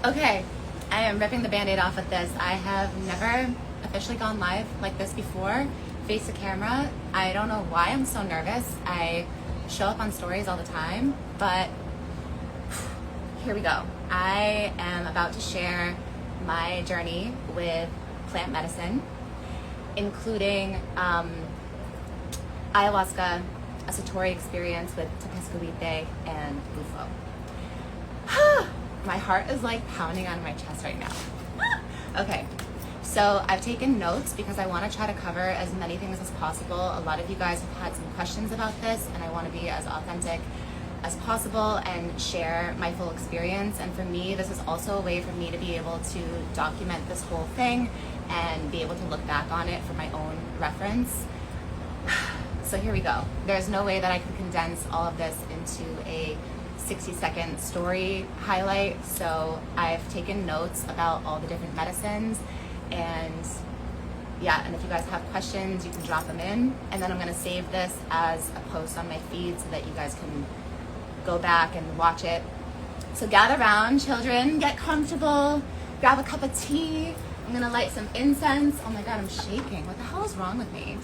Okay, I am ripping the band-aid off with this. I have never officially gone live like this before, face to camera. I don't know why I'm so nervous. I show up on stories all the time, but here we go. I am about to share my journey with plant medicine, including ayahuasca, a Satori Experience with tepezcohuite, and Bufo. My heart is like pounding on my chest right now. Okay, so I've taken notes because I want to try to cover as many things as possible. A lot of you guys have had some questions about this, and I want to be as authentic as possible and share my full experience. And for me, this is also a way for me to be able to document this whole thing and be able to look back on it for my own reference. So here we go. There's no way that I can condense all of this into a 60-second story highlight. So I've taken notes about all the different medicines, and yeah, and if you guys have questions, you can drop them in, and then I'm gonna save this as a post on my feed so that you guys can go back and watch it. So gather around, children, get comfortable, grab a cup of tea. I'm gonna light some incense. Oh my God, I'm shaking. What the hell is wrong with me?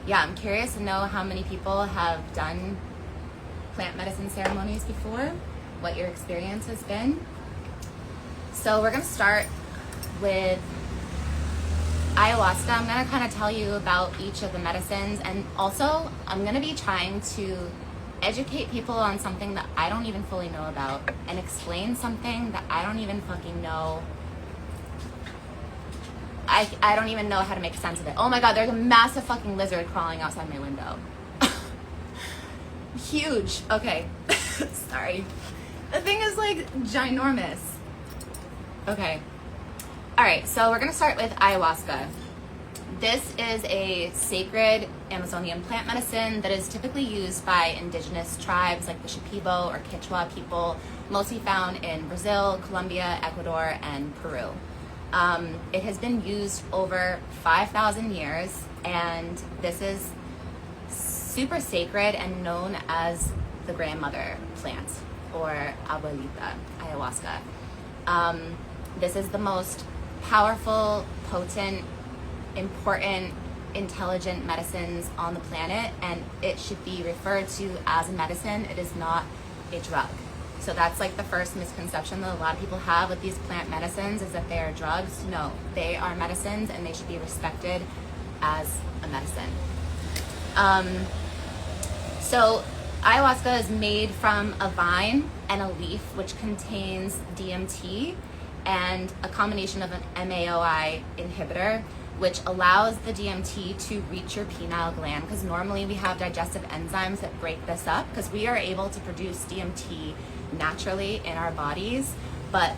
Yeah, I'm curious to know how many people have done plant medicine ceremonies before, what your experience has been. So we're gonna start with ayahuasca. I'm gonna kind of tell you about each of the medicines, and also I'm gonna be trying to educate people on something that I don't even fully know about and explain something that I don't even fucking know. I don't even know how to make sense of it. Oh my God, there's a massive fucking lizard crawling outside my window. Huge. Okay. Sorry. The thing is like ginormous. Okay. All right, so we're gonna start with ayahuasca. This is a sacred Amazonian plant medicine that is typically used by indigenous tribes like the Shipibo or Quechua people, mostly found in Brazil, Colombia, Ecuador, and Peru. It has been used over 5,000 years, and this is super sacred and known as the grandmother plant, or abuelita, ayahuasca. This is the most powerful, potent, important, intelligent medicines on the planet, and it should be referred to as a medicine. It is not a drug. So that's like the first misconception that a lot of people have with these plant medicines, is that they are drugs. No, they are medicines, and they should be respected as a medicine. So ayahuasca is made from a vine and a leaf which contains DMT and a combination of an MeO inhibitor, which allows the DMT to reach your pineal gland, because normally we have digestive enzymes that break this up, because we are able to produce DMT naturally in our bodies, but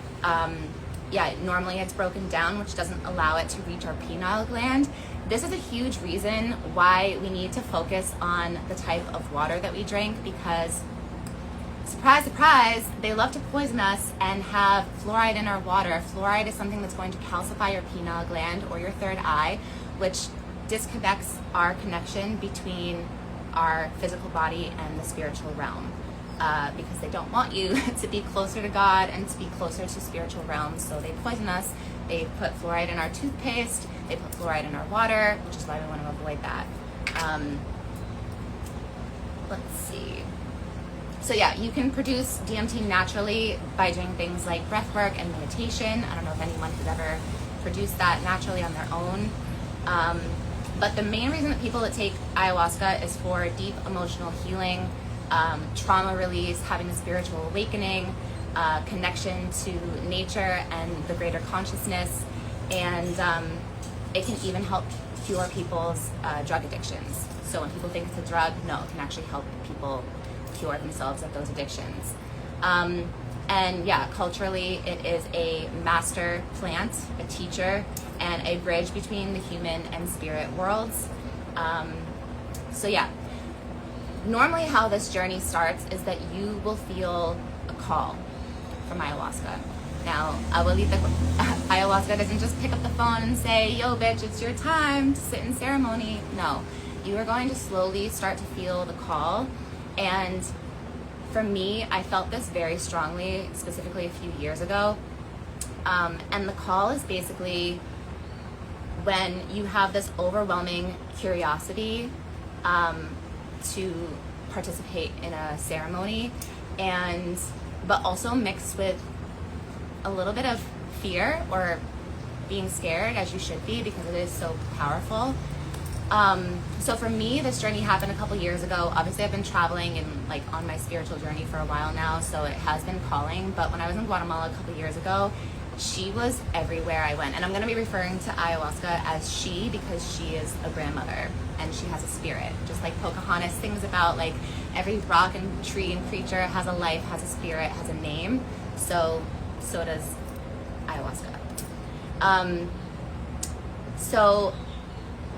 yeah, normally it's broken down, which doesn't allow it to reach our pineal gland. This is a huge reason why we need to focus on the type of water that we drink, because surprise, surprise, they love to poison us and have fluoride in our water. Fluoride is something that's going to calcify your pineal gland or your third eye, which disconnects our connection between our physical body and the spiritual realm, because they don't want you to be closer to God and to be closer to spiritual realms. So they poison us. They put fluoride in our toothpaste. They put fluoride in our water, which is why we want to avoid that. Let's see. So yeah, you can produce DMT naturally by doing things like breath work and meditation. I don't know if anyone has ever produced that naturally on their own. But the main reason that people that take ayahuasca is for deep emotional healing, trauma release, having a spiritual awakening, connection to nature and the greater consciousness, and it can even help cure people's drug addictions. So when people think it's a drug, no, it can actually help people cure themselves of those addictions. And yeah, culturally, it is a master plant, a teacher, and a bridge between the human and spirit worlds. So yeah, normally how this journey starts is that you will feel a call from ayahuasca. Now, ayahuasca doesn't just pick up the phone and say, yo bitch, it's your time to sit in ceremony. No, you are going to slowly start to feel the call. And for me, I felt this very strongly, specifically a few years ago. And the call is basically when you have this overwhelming curiosity to participate in a ceremony, but also mixed with a little bit of fear or being scared, as you should be, because it is so powerful. So for me, this journey happened a couple years ago. Obviously, I've been traveling and like on my spiritual journey for a while now, so it has been calling. But when I was in Guatemala a couple years ago, she was everywhere I went. And I'm going to be referring to ayahuasca as she because she is a grandmother and she has a spirit. Just like Pocahontas sings about, like every rock and tree and creature has a life, has a spirit, has a name. So does ayahuasca. So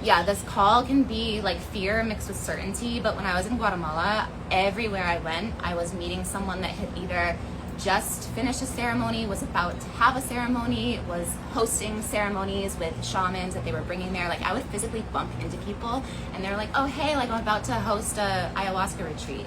yeah, this call can be like fear mixed with certainty, but when I was in Guatemala, everywhere I went, I was meeting someone that had either just finished a ceremony, was about to have a ceremony, was hosting ceremonies with shamans that they were bringing there. Like I would physically bump into people and they're like, oh, hey, like I'm about to host a ayahuasca retreat.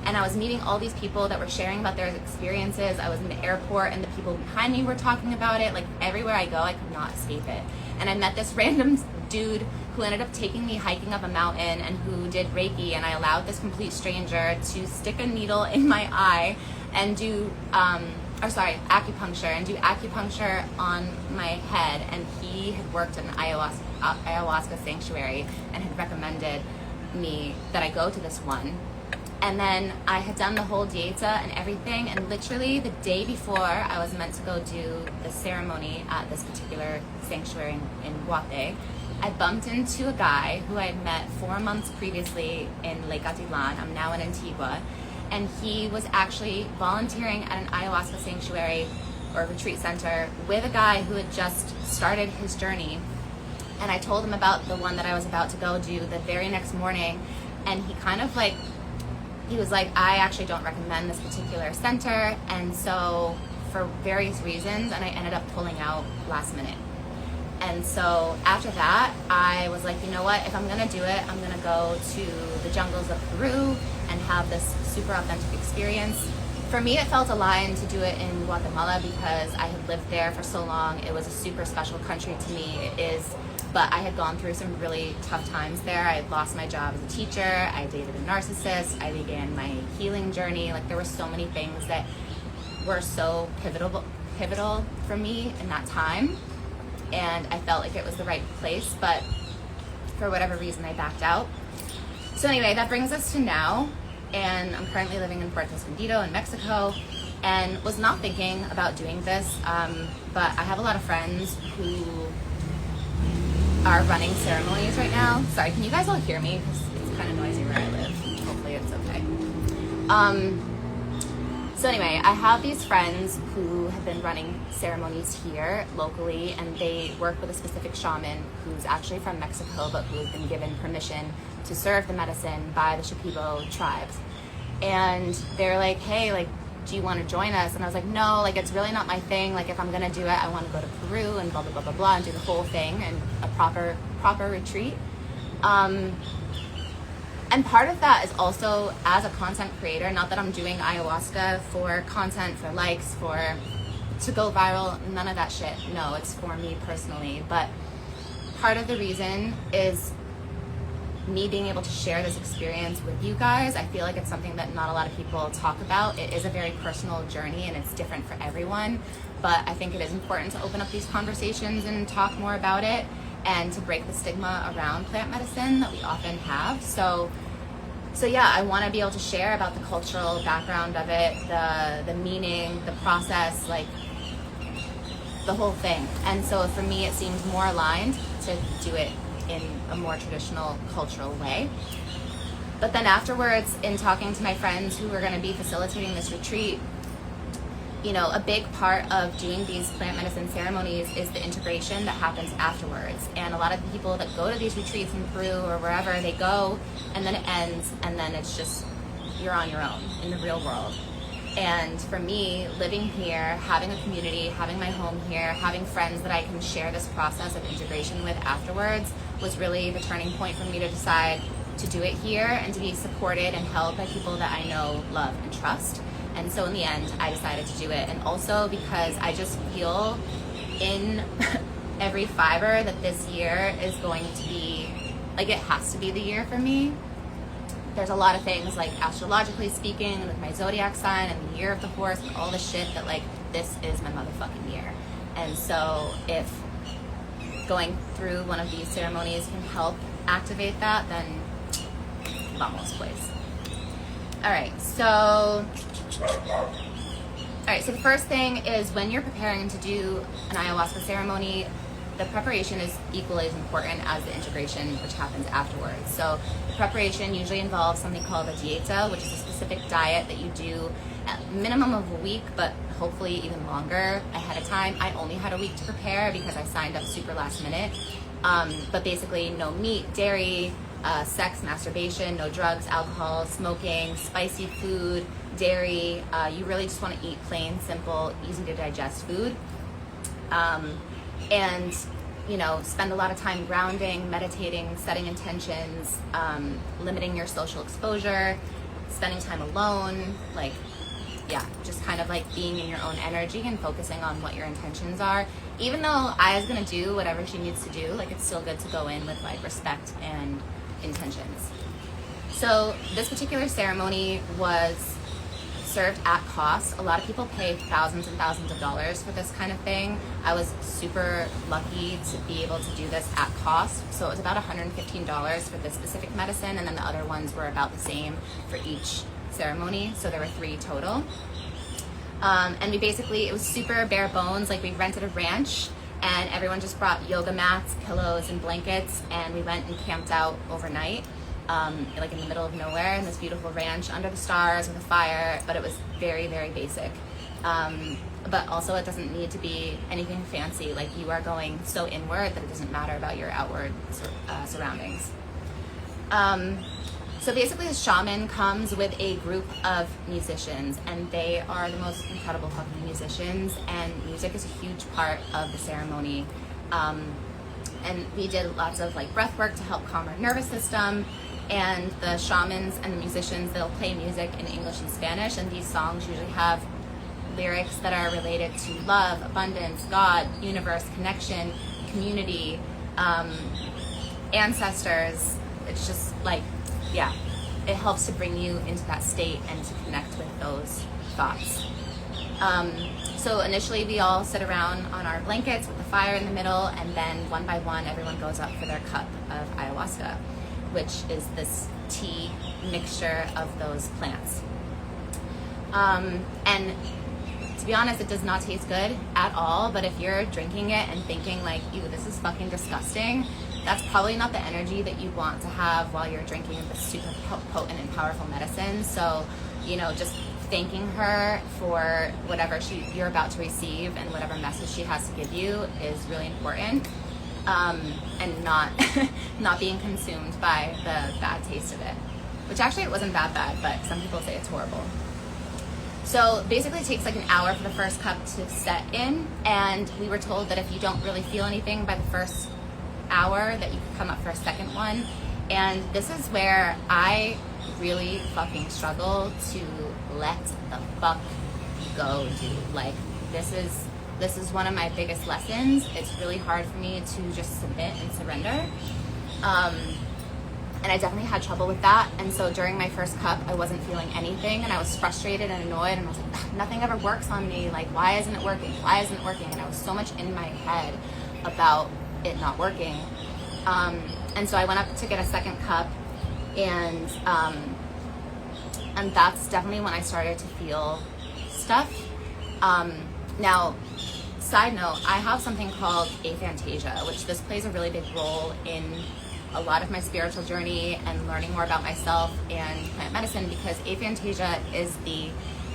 And I was meeting all these people that were sharing about their experiences. I was in the airport and the people behind me were talking about it. Like everywhere I go, I could not escape it. And I met this random dude who ended up taking me hiking up a mountain and who did Reiki, and I allowed this complete stranger to stick a needle in my eye and do, acupuncture, and do acupuncture on my head. And he had worked at an ayahuasca sanctuary and had recommended me that I go to this one. And then I had done the whole dieta and everything, and literally the day before I was meant to go do the ceremony at this particular sanctuary in Guate, I bumped into a guy who I had met 4 months previously in Lake Atitlán. I'm now in Antigua, and he was actually volunteering at an ayahuasca sanctuary or retreat center with a guy who had just started his journey. And I told him about the one that I was about to go do the very next morning, and he kind of like, he was like, I actually don't recommend this particular center, and so for various reasons, and I ended up pulling out last minute. And so after that, I was like, you know what, if I'm gonna do it, I'm gonna go to the jungles of Peru and have this super authentic experience. For me, it felt aligned to do it in Guatemala because I had lived there for so long. It was a super special country to me. It is. But I had gone through some really tough times there. I had lost my job as a teacher. I dated a narcissist. I began my healing journey. Like there were so many things that were so pivotal for me in that time. And I felt like it was the right place, but for whatever reason, I backed out. So anyway, that brings us to now. And I'm currently living in Puerto Escondido in Mexico and was not thinking about doing this. But I have a lot of friends who are running ceremonies right now. Sorry, can you guys all hear me? Because it's kind of noisy where I live. Hopefully it's okay. So anyway, I have these friends who have been running ceremonies here locally, and they work with a specific shaman who's actually from Mexico, but who has been given permission to serve the medicine by the Shipibo tribes. And they're like, hey, like, do you want to join us? And I was like, no, like, it's really not my thing. Like, if I'm going to do it, I want to go to Peru and blah, blah, blah, blah, blah, and do the whole thing and a proper retreat. And part of that is also as a content creator, not that I'm doing ayahuasca for content, for likes, to go viral, none of that shit. No, it's for me personally. But part of the reason is me being able to share this experience with you guys. I feel like it's something that not a lot of people talk about. It is a very personal journey and it's different for everyone, but I think it is important to open up these conversations and talk more about it and to break the stigma around plant medicine that we often have. So yeah, I want to be able to share about the cultural background of it, the meaning, the process, like the whole thing. And so for me, it seemed more aligned to do it in a more traditional cultural way. But then afterwards, in talking to my friends who were going to be facilitating this retreat, you know, a big part of doing these plant medicine ceremonies is the integration that happens afterwards. And a lot of the people that go to these retreats in Peru or wherever, they go and then it ends and then it's just, you're on your own in the real world. And for me, living here, having a community, having my home here, having friends that I can share this process of integration with afterwards was really the turning point for me to decide, to do it here and to be supported and held by people that I know, love, and trust. And so in the end, I decided to do it. And also because I just feel in every fiber that this year is going to be, like, it has to be the year for me. There's a lot of things, like astrologically speaking, with my zodiac sign and the year of the horse and all the shit that, like, this is my motherfucking year. And so if going through one of these ceremonies can help activate that, then vamos, please. All right, so the first thing is when you're preparing to do an ayahuasca ceremony, the preparation is equally as important as the integration, which happens afterwards. So the preparation usually involves something called a dieta, which is a specific diet that you do at minimum of a week, but hopefully even longer ahead of time. I only had a week to prepare because I signed up super last minute. But basically no meat, dairy, sex, masturbation, no drugs, alcohol, smoking, spicy food, dairy. You really just want to eat plain, simple, easy to digest food. And, you know, spend a lot of time grounding, meditating, setting intentions, limiting your social exposure, spending time alone, like, yeah, just kind of like being in your own energy and focusing on what your intentions are. Even though Aya's gonna do whatever she needs to do, like, it's still good to go in with, like, respect and intentions. So this particular ceremony was served at cost. A lot of people pay thousands and thousands of dollars for this kind of thing. I was super lucky to be able to do this at cost. So it was about $115 for this specific medicine, and then the other ones were about the same for each ceremony. So there were 3 total. And we basically, it was super bare bones. Like, we rented a ranch and everyone just brought yoga mats, pillows, and blankets, and we went and camped out overnight. Like in the middle of nowhere in this beautiful ranch under the stars with a fire, but it was very, very basic. But also it doesn't need to be anything fancy. Like, you are going so inward that it doesn't matter about your outward surroundings. So basically the shaman comes with a group of musicians, and they are the most incredible fucking musicians, and music is a huge part of the ceremony. And we did lots of, like, breath work to help calm our nervous system. And the shamans and the musicians, they'll play music in English and Spanish, and these songs usually have lyrics that are related to love, abundance, God, universe, connection, community, ancestors. It's just like, yeah, it helps to bring you into that state and to connect with those thoughts. So initially we all sit around on our blankets with the fire in the middle, and then one by one everyone goes up for their cup of ayahuasca, which is this tea mixture of those plants. And to be honest, it does not taste good at all, but if you're drinking it and thinking like, ew, this is fucking disgusting, that's probably not the energy that you want to have while you're drinking this super potent and powerful medicine. So, you know, just thanking her for whatever you're about to receive and whatever message she has to give you is really important. And not not being consumed by the bad taste of it, which actually it wasn't that bad, but some people say it's horrible. So basically it takes like an hour for the first cup to set in, and we were told that if you don't really feel anything by the first hour, that you can come up for a second one. And this is where I really fucking struggle to let the fuck go, dude. Like, this is one of my biggest lessons. It's really hard for me to just submit and surrender. And I definitely had trouble with that. And so during my first cup, I wasn't feeling anything, and I was frustrated and annoyed, and I was like, nothing ever works on me. Like, why isn't it working? Why isn't it working? And I was so much in my head about it not working. And so I went up to get a second cup, and that's definitely when I started to feel stuff. Now, side note, I have something called aphantasia, which this plays a really big role in a lot of my spiritual journey and learning more about myself and plant medicine, because aphantasia is the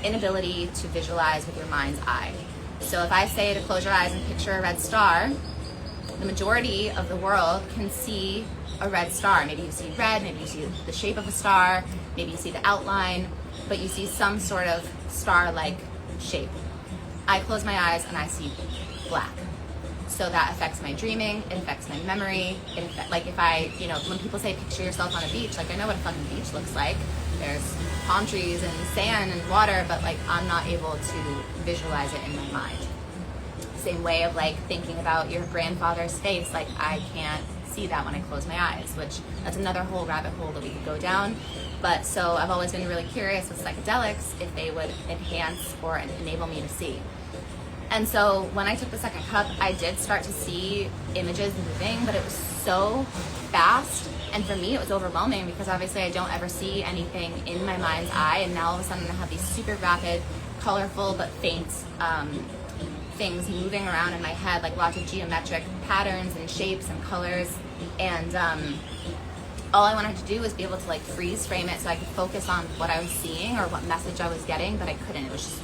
inability to visualize with your mind's eye. So if I say to close your eyes and picture a red star, the majority of the world can see a red star. Maybe you see red, maybe you see the shape of a star, maybe you see the outline, but you see some sort of star-like shape. I close my eyes and I see black. So that affects my dreaming, it affects my memory, like if I, you know, when people say picture yourself on a beach, like I know what a fucking beach looks like. There's palm trees and sand and water, but like I'm not able to visualize it in my mind. Same way of like thinking about your grandfather's face, like I can't see that when I close my eyes, which that's another whole rabbit hole that we could go down. But so I've always been really curious with psychedelics if they would enhance or enable me to see. And so when I took the second cup, I did start to see images moving, but it was so fast. And for me, it was overwhelming because obviously I don't ever see anything in my mind's eye. And now all of a sudden I have these super rapid, colorful, but faint things moving around in my head, like lots of geometric patterns and shapes and colors. And all I wanted to do was be able to like freeze frame it so I could focus on what I was seeing or what message I was getting, but I couldn't. It was just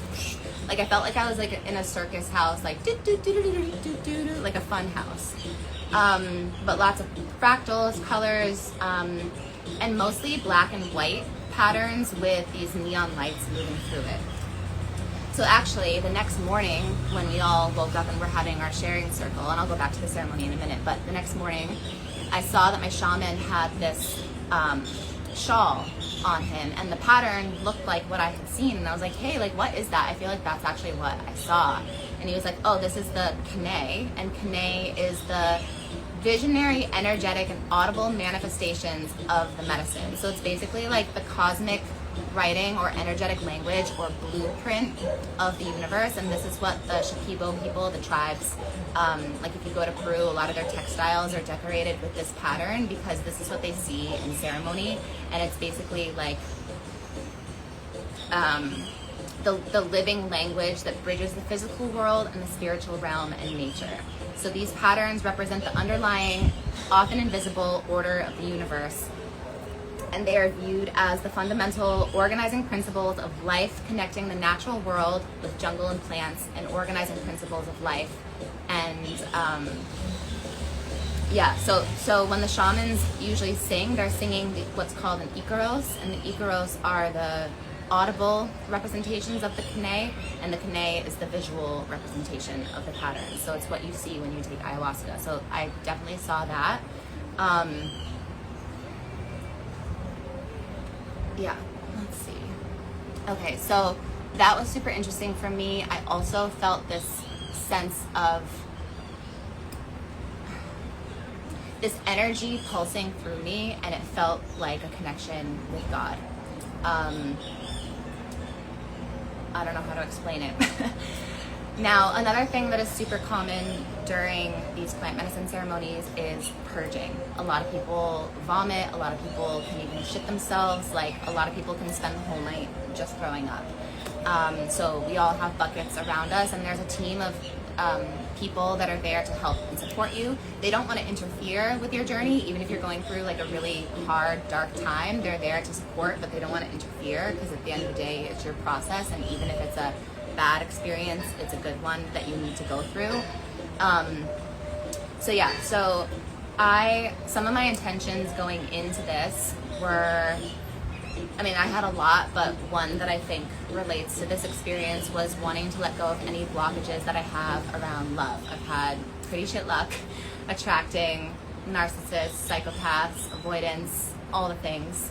like I felt like I was like in a circus house, like like a fun house. But lots of fractals, colors, and mostly black and white patterns with these neon lights moving through it. So actually, the next morning when we all woke up and we're having our sharing circle, and I'll go back to the ceremony in a minute, but the next morning I saw that my shaman had this shawl on him, and the pattern looked like what I had seen, and I was like, hey, like what is that? I feel like that's actually what I saw. And he was like, oh, this is the kene, and kene is the visionary, energetic, and audible manifestations of the medicine. So it's basically like the cosmic writing or energetic language or blueprint of the universe. And this is what the Shipibo people, the tribes, like if you go to Peru, a lot of their textiles are decorated with this pattern because this is what they see in ceremony. And it's basically like the living language that bridges the physical world and the spiritual realm and nature. So these patterns represent the underlying, often invisible order of the universe, and they are viewed as the fundamental organizing principles of life, connecting the natural world with jungle and plants, and organizing principles of life. And so when the shamans usually sing, they're singing what's called an Icaros, and the Icaros are the audible representations of the kene, and the kene is the visual representation of the pattern. So it's what you see when you take ayahuasca. So I definitely saw that. Yeah, let's see. Okay, so that was super interesting for me. I also felt this sense of this energy pulsing through me, and it felt like a connection with God. I don't know how to explain it. Now, another thing that is super common during these plant medicine ceremonies is purging. A lot of people vomit, a lot of people can even shit themselves, like a lot of people can spend the whole night just throwing up. So we all have buckets around us, and there's a team of people that are there to help and support you. They don't want to interfere with your journey, even if you're going through like a really hard, dark time. They're there to support, but they don't want to interfere because at the end of the day, it's your process, and even if it's a bad experience, it's a good one that you need to go through. So some of my intentions going into this were, I mean, I had a lot, but one that I think relates to this experience was wanting to let go of any blockages that I have around love. I've had pretty shit luck attracting narcissists, psychopaths, avoidance, all the things.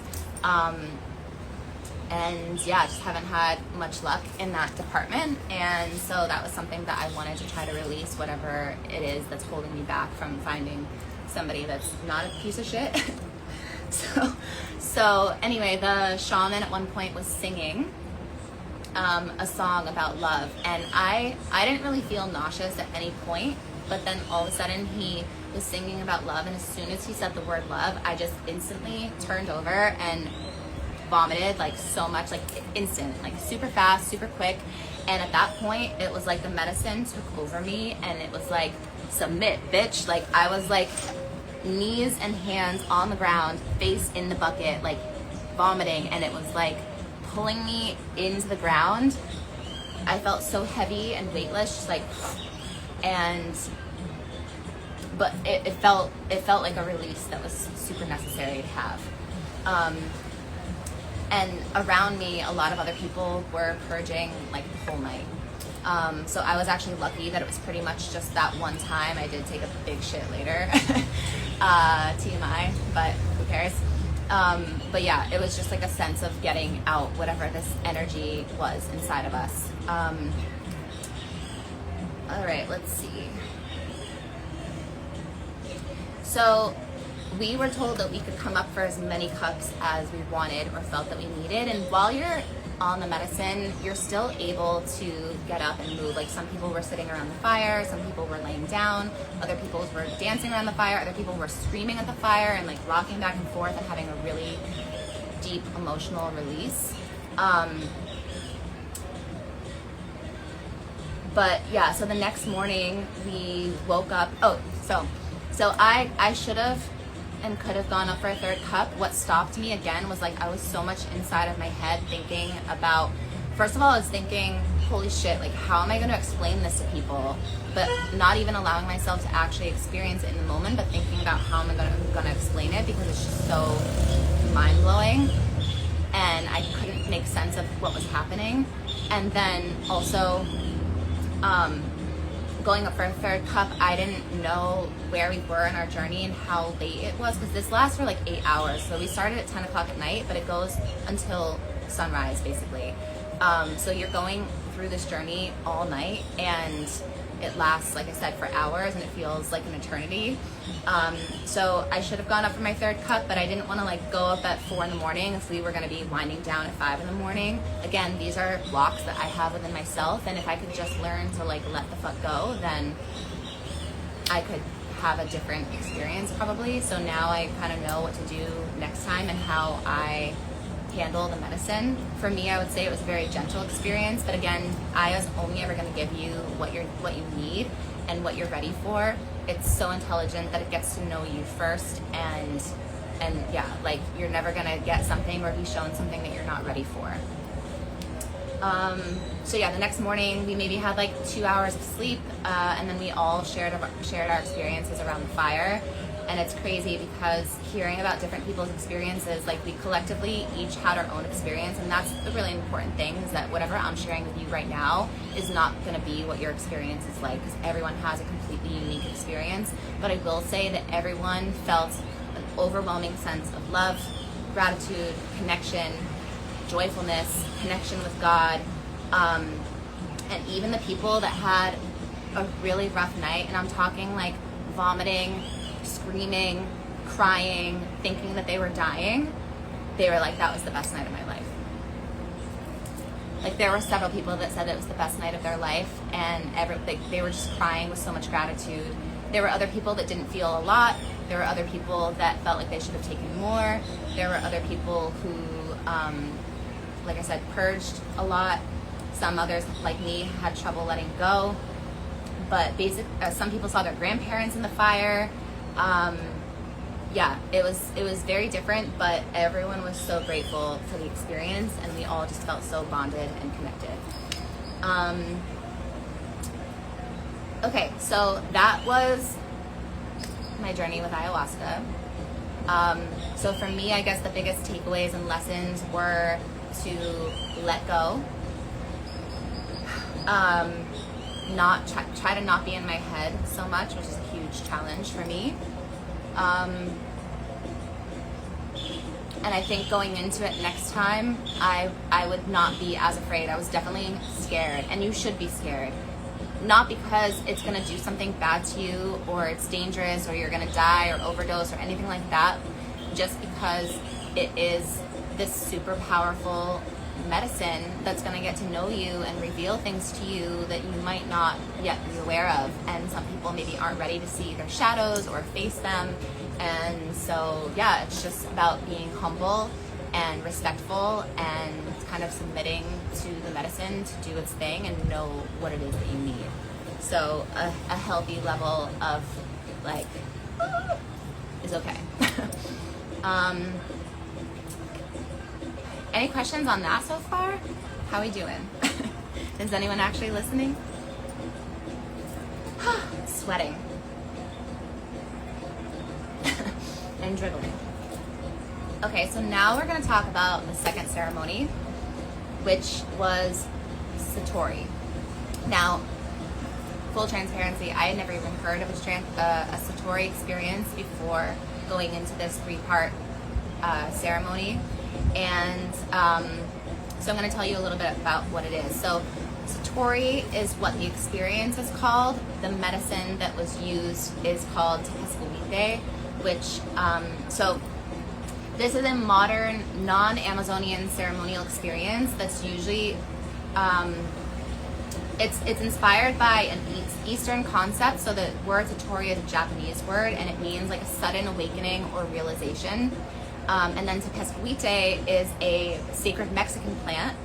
And yeah, just haven't had much luck in that department. And so that was something that I wanted to try to release, whatever it is that's holding me back from finding somebody that's not a piece of shit. So anyway, the shaman at one point was singing a song about love, and I didn't really feel nauseous at any point, but then all of a sudden he was singing about love, and as soon as he said the word love, I just instantly turned over and vomited, like so much, like instant, like super fast, super quick. And at that point it was like the medicine took over me, and it was like, submit, bitch. Like I was like knees and hands on the ground, face in the bucket, like vomiting, and it was like pulling me into the ground. I felt so heavy and weightless, just like, but it felt like a release that was super necessary to have. And around me, a lot of other people were purging like the whole night. So I was actually lucky that it was pretty much just that one time. I did take a big shit later, TMI, but who cares? But yeah, it was just like a sense of getting out whatever this energy was inside of us. All right, let's see. So we were told that we could come up for as many cups as we wanted or felt that we needed. And while you're on the medicine, you're still able to get up and move. Like some people were sitting around the fire, some people were laying down, other people were dancing around the fire, other people were screaming at the fire and like rocking back and forth and having a really deep emotional release. But yeah, so the next morning we woke up. So I should have and could have gone up for a third cup. What stopped me again was like I was so much inside of my head thinking about, first of all, I was thinking, holy shit, like how am I going to explain this to people? But not even allowing myself to actually experience it in the moment, but thinking about how am I going to explain it, because it's just so mind-blowing and I couldn't make sense of what was happening. And then also going up for a third cup, I didn't know where we were in our journey and how late it was, because this lasts for like 8 hours. So we started at 10 o'clock at night, but it goes until sunrise basically. So you're going through this journey all night and it lasts, like I said, for hours, and it feels like an eternity. So I should have gone up for my third cup, but I didn't want to like go up at 4 in the morning if we were going to be winding down at 5 in the morning. Again, these are blocks that I have within myself, and if I could just learn to like let the fuck go, then I could have a different experience probably. So now I kind of know what to do next time and how I handle the medicine. For me, I would say it was a very gentle experience, but again, Aya's only ever going to give you what you need and what you're ready for. It's so intelligent that it gets to know you first, and yeah, like you're never going to get something or be shown something that you're not ready for. So yeah, the next morning we maybe had like 2 hours of sleep, and then we all shared our experiences around the fire. And it's crazy because hearing about different people's experiences, like we collectively each had our own experience, and that's the really important thing, is that whatever I'm sharing with you right now is not going to be what your experience is like, because everyone has a completely unique experience. But I will say that everyone felt an overwhelming sense of love, gratitude, connection, joyfulness, connection with God, and even the people that had a really rough night, and I'm talking like vomiting, screaming, crying, thinking that they were dying, they were like, that was the best night of my life. Like there were several people that said it was the best night of their life, and they were just crying with so much gratitude. There were other people that didn't feel a lot. There were other people that felt like they should have taken more. There were other people who, like I said, purged a lot. Some others, like me, had trouble letting go. But some people saw their grandparents in the fire. Yeah, it was very different, but everyone was so grateful for the experience, and we all just felt so bonded and connected. Okay, so that was my journey with ayahuasca. So for me, I guess the biggest takeaways and lessons were to let go, try to not be in my head so much, which is a huge challenge for me. And I think going into it next time, I would not be as afraid. I was definitely scared, and you should be scared. Not because it's going to do something bad to you, or it's dangerous, or you're going to die or overdose or anything like that, just because it is this super powerful medicine that's going to get to know you and reveal things to you that you might not yet be aware of. And some people maybe aren't ready to see their shadows or face them. And so, yeah, it's just about being humble and respectful and kind of submitting to the medicine to do its thing and know what it is that you need. So a healthy level of like is okay. Any questions on that so far? How are we doing? Is anyone actually listening? Sweating and dribbling. Okay, so now we're going to talk about the second ceremony, which was Satori. Now, full transparency, I had never even heard of a Satori experience before going into this 3-part ceremony. And so I'm going to tell you a little bit about what it is. So Satori is what the experience is called. The medicine that was used is called tepezcohuite, which, so this is a modern, non-Amazonian ceremonial experience that's usually, it's inspired by an Eastern concept. So the word Satori is a Japanese word, and it means like a sudden awakening or realization. And then tepezcohuite is a sacred Mexican plant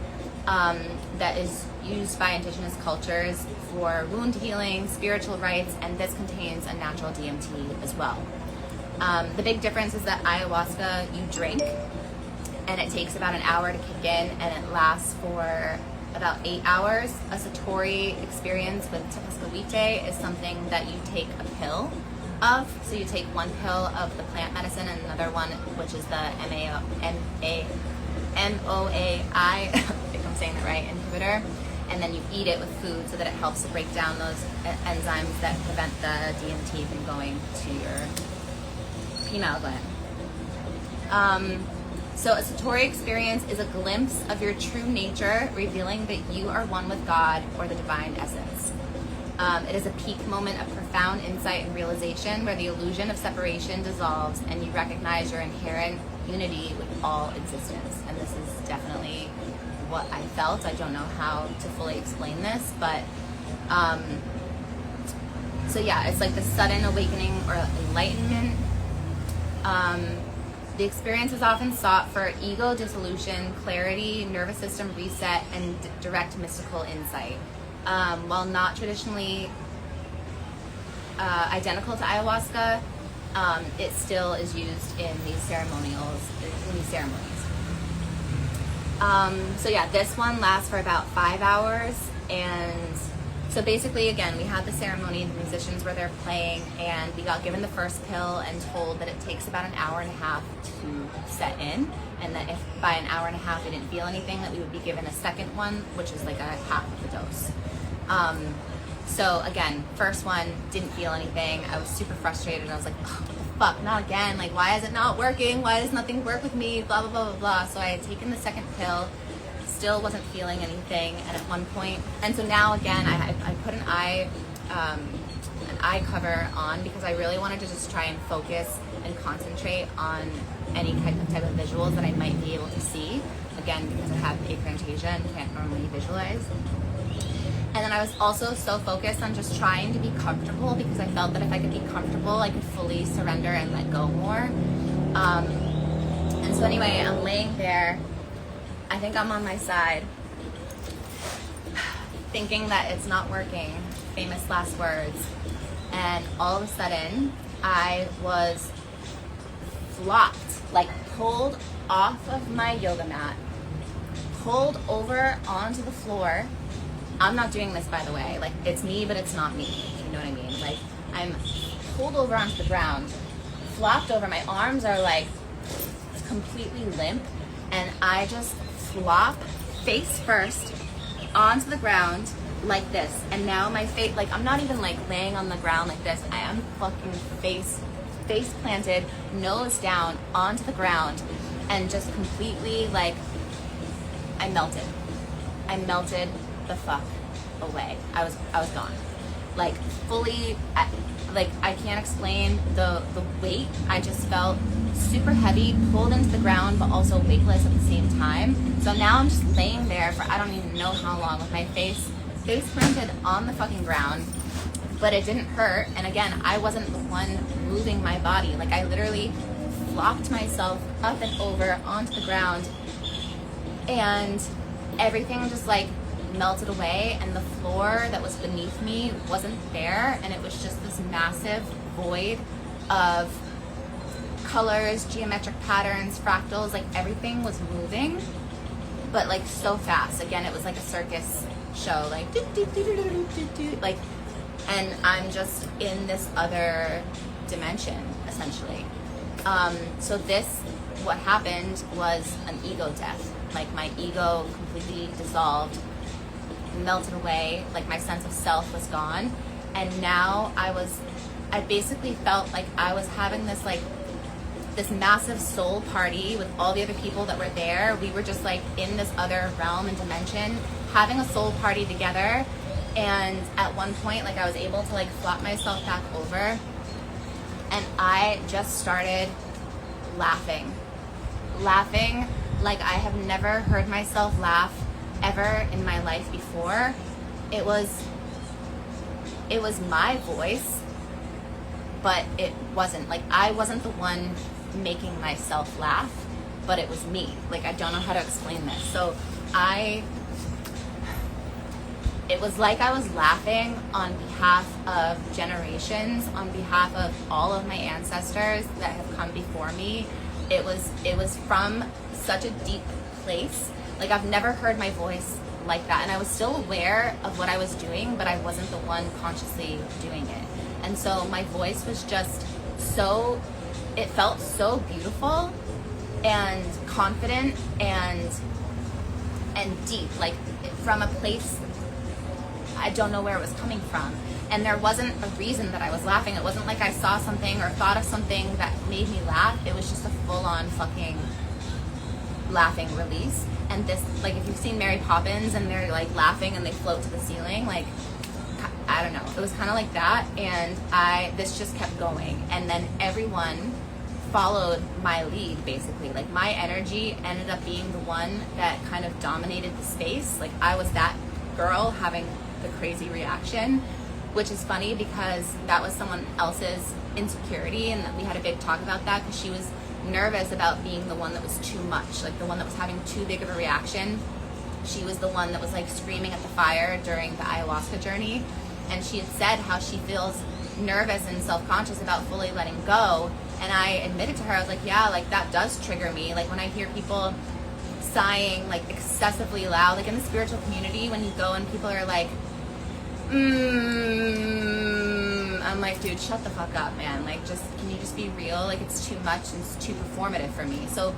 that is used by indigenous cultures for wound healing, spiritual rites, and this contains a natural DMT as well. The big difference is that ayahuasca you drink, and it takes about an hour to kick in, and it lasts for about 8 hours. A Satori experience with tepezcohuite is something that you take a pill of. So you take one pill of the plant medicine and another one, which is the MOAI, I think I'm saying that right, inhibitor, and then you eat it with food so that it helps to break down those enzymes that prevent the DMT from going to your pineal gland. So a Satori experience is a glimpse of your true nature, revealing that you are one with God or the divine essence. It is a peak moment of profound insight and realization where the illusion of separation dissolves and you recognize your inherent unity with all existence. And this is definitely what I felt. I don't know how to fully explain this, but so yeah, it's like the sudden awakening or enlightenment. The experience is often sought for ego dissolution, clarity, nervous system reset, and direct mystical insight. While not traditionally identical to ayahuasca, it still is used in these ceremonies. So yeah, this one lasts for about 5 hours, and so basically, again, we had the ceremony, the musicians were there playing, and we got given the first pill and told that it takes about an hour and a half to set in, and that if by an hour and a half we didn't feel anything, that we would be given a second one, which is like a half of the dose. So again, first one, didn't feel anything. I was super frustrated. I was like, oh, fuck, not again. Like, why is it not working? Why does nothing work with me? Blah, blah, blah, blah, blah. So I had taken the second pill, still wasn't feeling anything. And at one point, and so now again, I put an eye cover on because I really wanted to just try and focus and concentrate on any type of visuals that I might be able to see. Again, because I have aphantasia and can't normally visualize. And then I was also so focused on just trying to be comfortable because I felt that if I could be comfortable, I could fully surrender and let go more. And so anyway, I'm laying there. I think I'm on my side, thinking that it's not working. Famous last words. And all of a sudden, I was flopped, like pulled off of my yoga mat, pulled over onto the floor. I'm not doing this, by the way. Like, it's me, but it's not me. You know what I mean? Like, I'm pulled over onto the ground, flopped over. My arms are like completely limp, and I just flop face first onto the ground like this. And now my face, like, I'm not even like laying on the ground like this. I am fucking face planted, nose down onto the ground, and just completely like I melted the fuck away. I was gone, like fully, like I can't explain the weight. I just felt super heavy, pulled into the ground, but also weightless at the same time. So now I'm just laying there for I don't even know how long with my face planted on the fucking ground, but it didn't hurt. And again, I wasn't the one moving my body. Like, I literally flopped myself up and over onto the ground, and everything just like melted away, and the floor that was beneath me wasn't there, and it was just this massive void of colors, geometric patterns, fractals. Like, everything was moving, but like so fast. Again, it was like a circus show, like like, and I'm just in this other dimension essentially. So this what happened was an ego death. Like my ego completely dissolved, melted away, like my sense of self was gone. And now I basically felt like I was having this like this massive soul party with all the other people that were there. We were just like in this other realm and dimension having a soul party together. And at one point, like I was able to like flop myself back over, and I just started laughing like I have never heard myself laugh ever in my life before. It was my voice, but it wasn't like I wasn't the one making myself laugh, but it was me. Like I don't know how to explain this. So it was like I was laughing on behalf of generations, on behalf of all of my ancestors that have come before me. It was from such a deep place. Like I've never heard my voice like that, and I was still aware of what I was doing, but I wasn't the one consciously doing it. And so my voice was just so, it felt so beautiful and confident and deep, like from a place I don't know where it was coming from. And there wasn't a reason that I was laughing. It wasn't like I saw something or thought of something that made me laugh. It was just a full-on fucking laughing release. And this, like if you've seen Mary Poppins and they're like laughing and they float to the ceiling, like I don't know, it was kind of like that. And this just kept going, and then everyone followed my lead basically. Like my energy ended up being the one that kind of dominated the space. Like I was that girl having the crazy reaction, which is funny because that was someone else's insecurity, and we had a big talk about that because she was nervous about being the one that was too much, like the one that was having too big of a reaction. She was the one that was like screaming at the fire during the ayahuasca journey, and she had said how she feels nervous and self-conscious about fully letting go. And I admitted to her, I was like, yeah, like that does trigger me. Like when I hear people sighing like excessively loud, like in the spiritual community, when you go and people are like, I'm like, dude, shut the fuck up, man. Like, can you just be real? Like, it's too much and it's too performative for me. So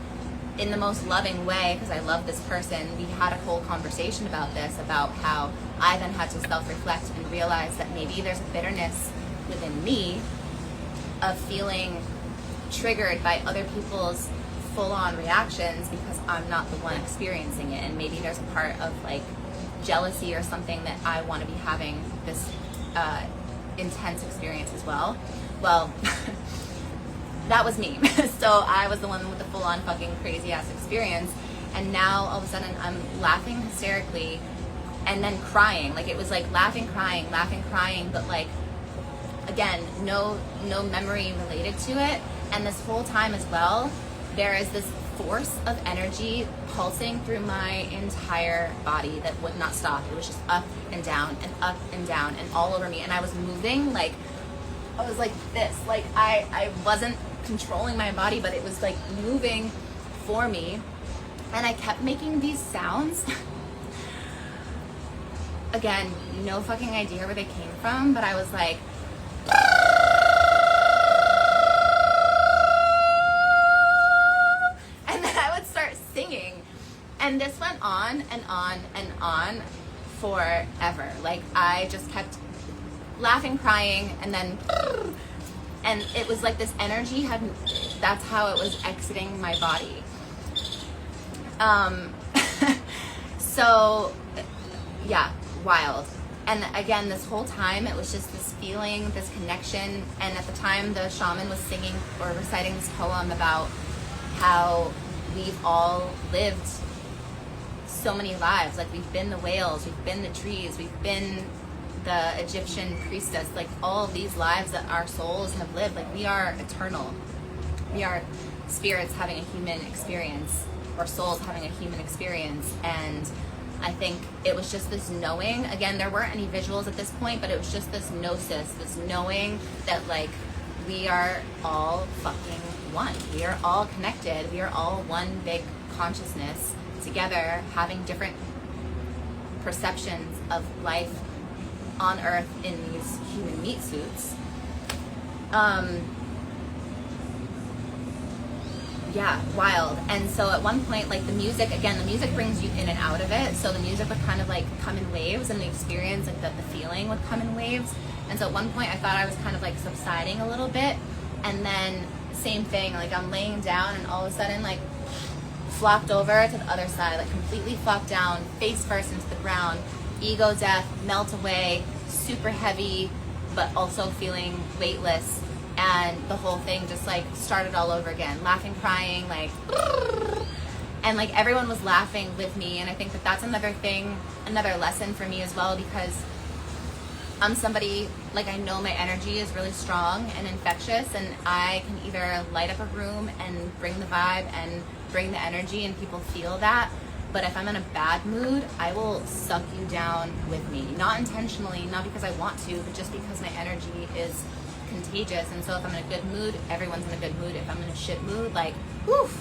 in the most loving way, because I love this person, we had a whole conversation about this, about how I then had to self-reflect and realize that maybe there's a bitterness within me of feeling triggered by other people's full-on reactions because I'm not the one experiencing it. And maybe there's a part of like jealousy or something that I want to be having this intense experience as well. Well, that was me. So I was the one with the full-on fucking crazy ass experience, and now all of a sudden I'm laughing hysterically and then crying. Like it was like laughing, crying, but like again, no memory related to it. And this whole time as well, there is this force of energy pulsing through my entire body that would not stop. It was just up and down and up and down and all over me. And I was moving, like, I was like this. Like, I wasn't controlling my body, but it was like moving for me. And I kept making these sounds. Again, no fucking idea where they came from, but I was like, singing. And this went on and on and on forever. Like I just kept laughing, crying, and then and it was like this energy that's how it was exiting my body. So yeah, wild. And again, this whole time it was just this feeling, this connection. And at the time the shaman was singing or reciting this poem about how we've all lived so many lives. Like we've been the whales, we've been the trees, we've been the Egyptian priestess, like all of these lives that our souls have lived. Like we are eternal. We are spirits having a human experience, or souls having a human experience. And I think it was just this knowing. Again, there weren't any visuals at this point, but it was just this gnosis, this knowing that like we are all fucking one. We are all connected. We are all one big consciousness together, having different perceptions of life on Earth in these human meat suits. yeah, wild. And so at one point, like the music brings you in and out of it. So the music would kind of like come in waves, and the experience, like the feeling would come in waves. And so at one point I thought I was kind of like subsiding a little bit. And then same thing, like I'm laying down and all of a sudden like flopped over to the other side, like completely flopped down, face first into the ground, ego death, melt away, super heavy, but also feeling weightless. And the whole thing just like started all over again, laughing, crying, like, and like everyone was laughing with me. And I think that that's another thing, another lesson for me as well, because I'm somebody, like, I know my energy is really strong and infectious, and I can either light up a room and bring the vibe and bring the energy and people feel that. But if I'm in a bad mood, I will suck you down with me. Not intentionally, not because I want to, but just because my energy is contagious. And so if I'm in a good mood, everyone's in a good mood. If I'm in a shit mood, like, woof,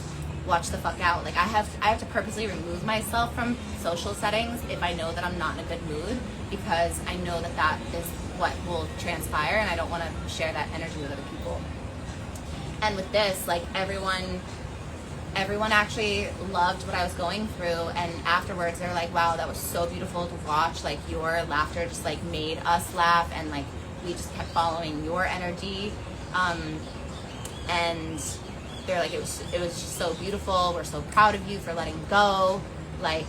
watch the fuck out. Like I have to purposely remove myself from social settings if I know that I'm not in a good mood, because I know that that is what will transpire, and I don't want to share that energy with other people. And with this, like everyone actually loved what I was going through, and afterwards they were like, wow, that was so beautiful to watch. Like your laughter just like made us laugh, and like we just kept following your energy. And they're like, it was just so beautiful. We're so proud of you for letting go. Like,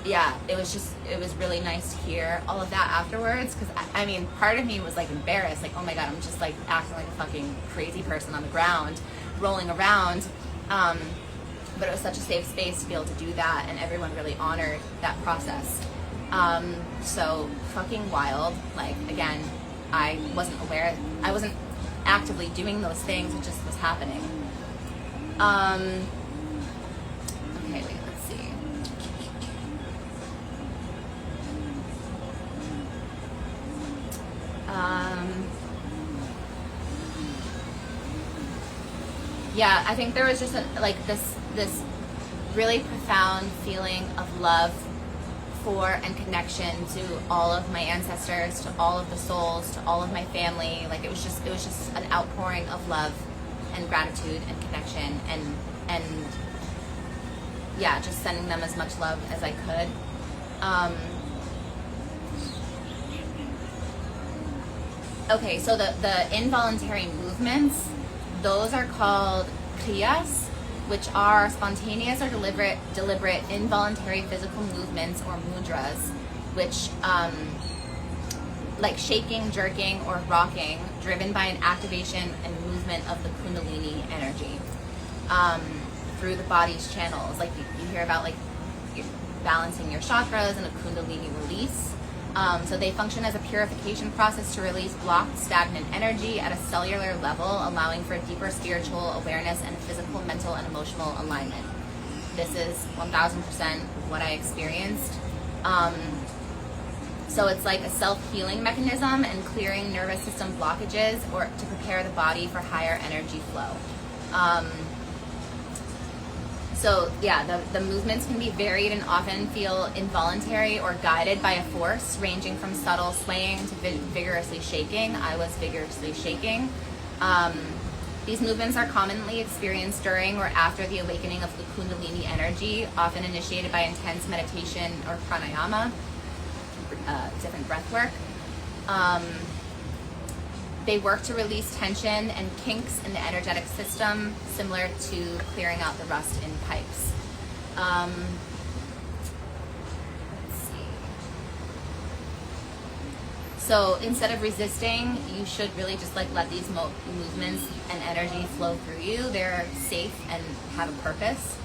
yeah, it was really nice to hear all of that afterwards. Because I mean, part of me was like embarrassed, like, oh my God, I'm just like acting like a fucking crazy person on the ground, rolling around. But it was such a safe space to be able to do that, and everyone really honored that process. So fucking wild. Like, again, I wasn't aware, I wasn't actively doing those things, it just was happening. Okay, wait, let's see. Yeah, I think there was just this really profound feeling of love for and connection to all of my ancestors, to all of the souls, to all of my family. Like it was just an outpouring of love and gratitude and connection, and yeah, just sending them as much love as I could. Okay, so the involuntary movements, those are called kriyas, which are spontaneous or deliberate involuntary physical movements, or mudras, which like shaking, jerking, or rocking, driven by an activation and movement of the kundalini energy through the body's channels. Like you hear about like balancing your chakras and a kundalini release. So they function as a purification process to release blocked, stagnant energy at a cellular level, allowing for deeper spiritual awareness and physical, mental, and emotional alignment. This is 1000% what I experienced. So it's like a self-healing mechanism and clearing nervous system blockages, or to prepare the body for higher energy flow. So yeah, the movements can be varied and often feel involuntary or guided by a force ranging from subtle swaying to vigorously shaking. I was vigorously shaking. These movements are commonly experienced during or after the awakening of the kundalini energy, often initiated by intense meditation or pranayama, different breath work. They work to release tension and kinks in the energetic system, similar to clearing out the rust in pipes. Let's see. So instead of resisting, you should really just like let these movements and energy flow through you. They're safe and have a purpose.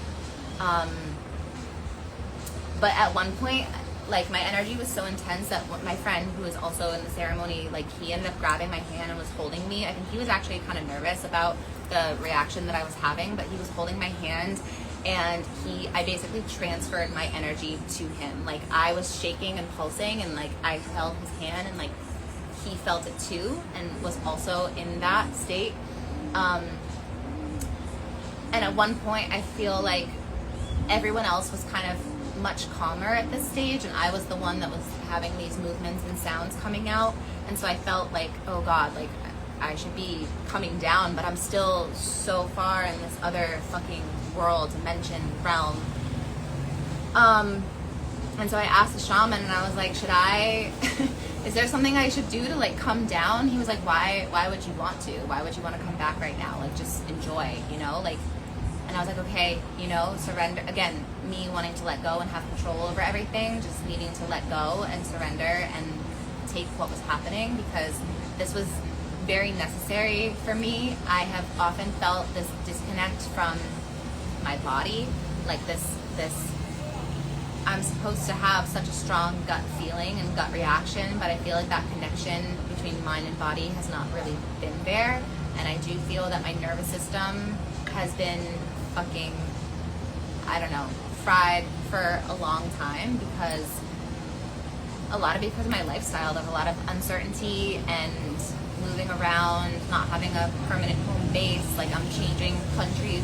But at one point, like my energy was so intense that my friend, who was also in the ceremony, like he ended up grabbing my hand and was holding me. I think he was actually kind of nervous about the reaction that I was having, but he was holding my hand, and I basically transferred my energy to him. Like I was shaking and pulsing, and like I held his hand, and like he felt it too and was also in that state. And at one point I feel like everyone else was kind of much calmer at this stage, and I was the one that was having these movements and sounds coming out, and so I felt like, oh God, like I should be coming down, but I'm still so far in this other fucking world, dimension, realm. And so I asked the shaman, and I was like, is there something I should do to like come down? He was like, why would you want to? Why would you want to come back right now? Like, just enjoy, you know, like. And I was like, okay, you know, surrender. Again, me wanting to let go and have control over everything, just needing to let go and surrender and take what was happening, because this was very necessary for me. I have often felt this disconnect from my body, like this I'm supposed to have such a strong gut feeling and gut reaction, but I feel like that connection between mind and body has not really been there. And I do feel that my nervous system has been fucking, I don't know, fried for a long time, because of my lifestyle. There's a lot of uncertainty and moving around, not having a permanent home base. Like, I'm changing countries,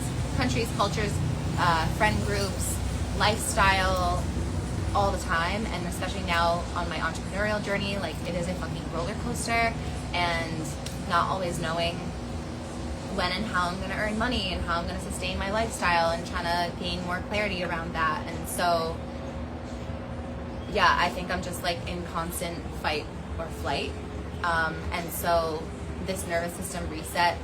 cultures, friend groups, lifestyle all the time. And especially now on my entrepreneurial journey, like, it is a fucking roller coaster, and not always knowing when and how I'm going to earn money and how I'm going to sustain my lifestyle, and trying to gain more clarity around that. And so, yeah, I think I'm just like in constant fight or flight. And so this nervous system reset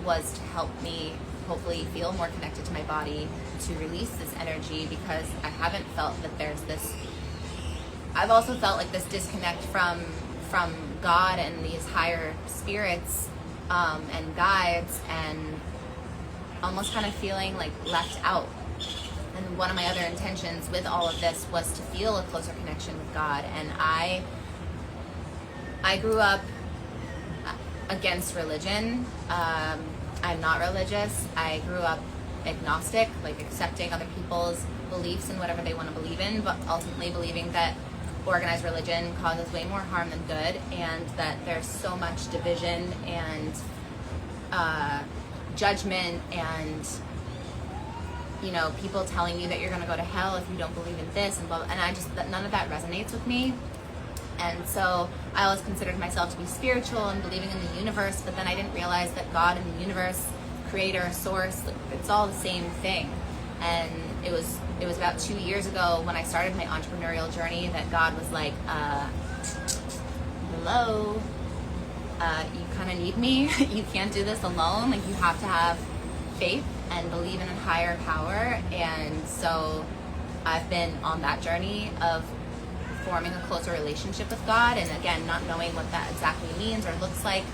was to help me hopefully feel more connected to my body, to release this energy, because I haven't felt that there's this, I've also felt like this disconnect from God and these higher spirits, and guides, and almost kind of feeling like left out. And one of my other intentions with all of this was to feel a closer connection with God. And I grew up against religion. I'm not religious. I grew up agnostic, like accepting other people's beliefs and whatever they want to believe in, but ultimately believing that organized religion causes way more harm than good, and that there's so much division and judgment, and, you know, people telling you that you're going to go to hell if you don't believe in this and blah, blah, and none of that resonates with me. And so I always considered myself to be spiritual and believing in the universe, but then I didn't realize that God and the universe, creator, source, it's all the same thing. And it was about 2 years ago when I started my entrepreneurial journey that God was like, hello, you kind of need me. You can't do this alone. Like, you have to have faith and believe in a higher power. And so I've been on that journey of forming a closer relationship with God, and again, not knowing what that exactly means or looks like,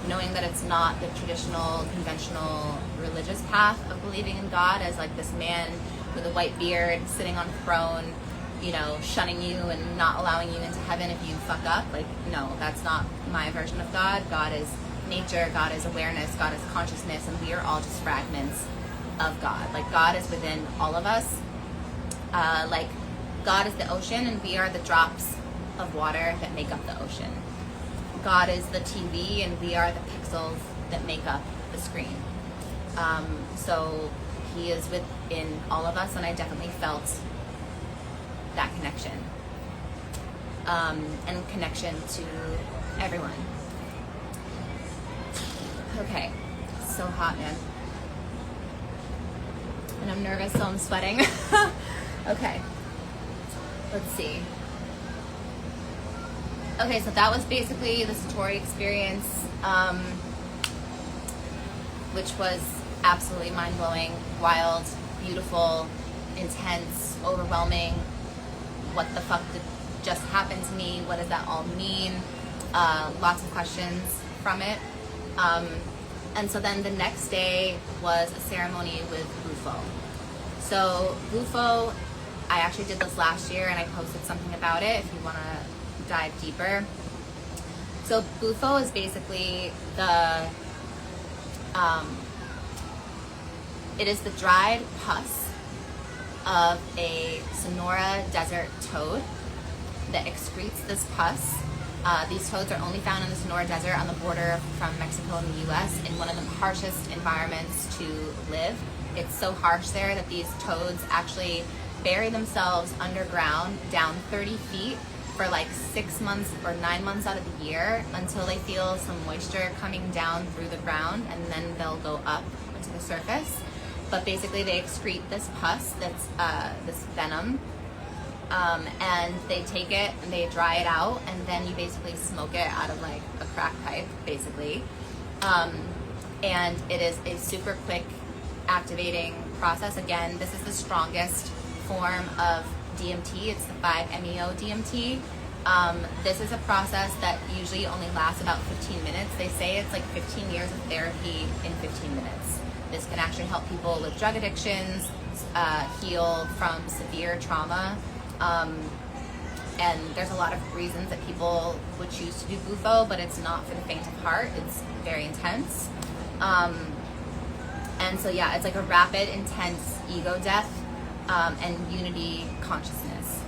knowing that it's not the traditional, conventional religious path of believing in God as like this man with a white beard sitting on a throne, you know, shunning you and not allowing you into heaven if you fuck up. Like, no, that's not my version of God. God is nature, God is awareness, God is consciousness, and we are all just fragments of God. Like, God is within all of us. Like, God is the ocean, and we are the drops of water that make up the ocean. God is the TV, and we are the pixels that make up the screen. So he is within all of us, and I definitely felt that connection. And connection to everyone. Okay, so hot, man. And I'm nervous, so I'm sweating. Okay. Let's see. Okay, so that was basically the Satori experience, which was absolutely mind-blowing, wild, beautiful, intense, overwhelming. What the fuck did just happen to me? What does that all mean? Lots of questions from it. And so then the next day was a ceremony with Bufo. So Bufo, I actually did this last year, and I posted something about it if you want to dive deeper. So Bufo is basically it is the dried pus of a Sonora desert toad that excretes this pus. These toads are only found in the Sonora desert on the border from Mexico and the US, in one of the harshest environments to live. It's so harsh there that these toads actually bury themselves underground down 30 feet for like 6 months or 9 months out of the year until they feel some moisture coming down through the ground, and then they'll go up to the surface. But basically they excrete this pus, that's this venom, and they take it and they dry it out, and then you basically smoke it out of like a crack pipe, basically. And it is a super quick activating process. Again, this is the strongest form of DMT. It's the 5-MeO DMT. This is a process that usually only lasts about 15 minutes. They say it's like 15 years of therapy in 15 minutes. This can actually help people with drug addictions, heal from severe trauma. And there's a lot of reasons that people would choose to do Bufo, but it's not for the faint of heart. It's very intense. And so yeah, it's like a rapid, intense ego death, and unity consciousness.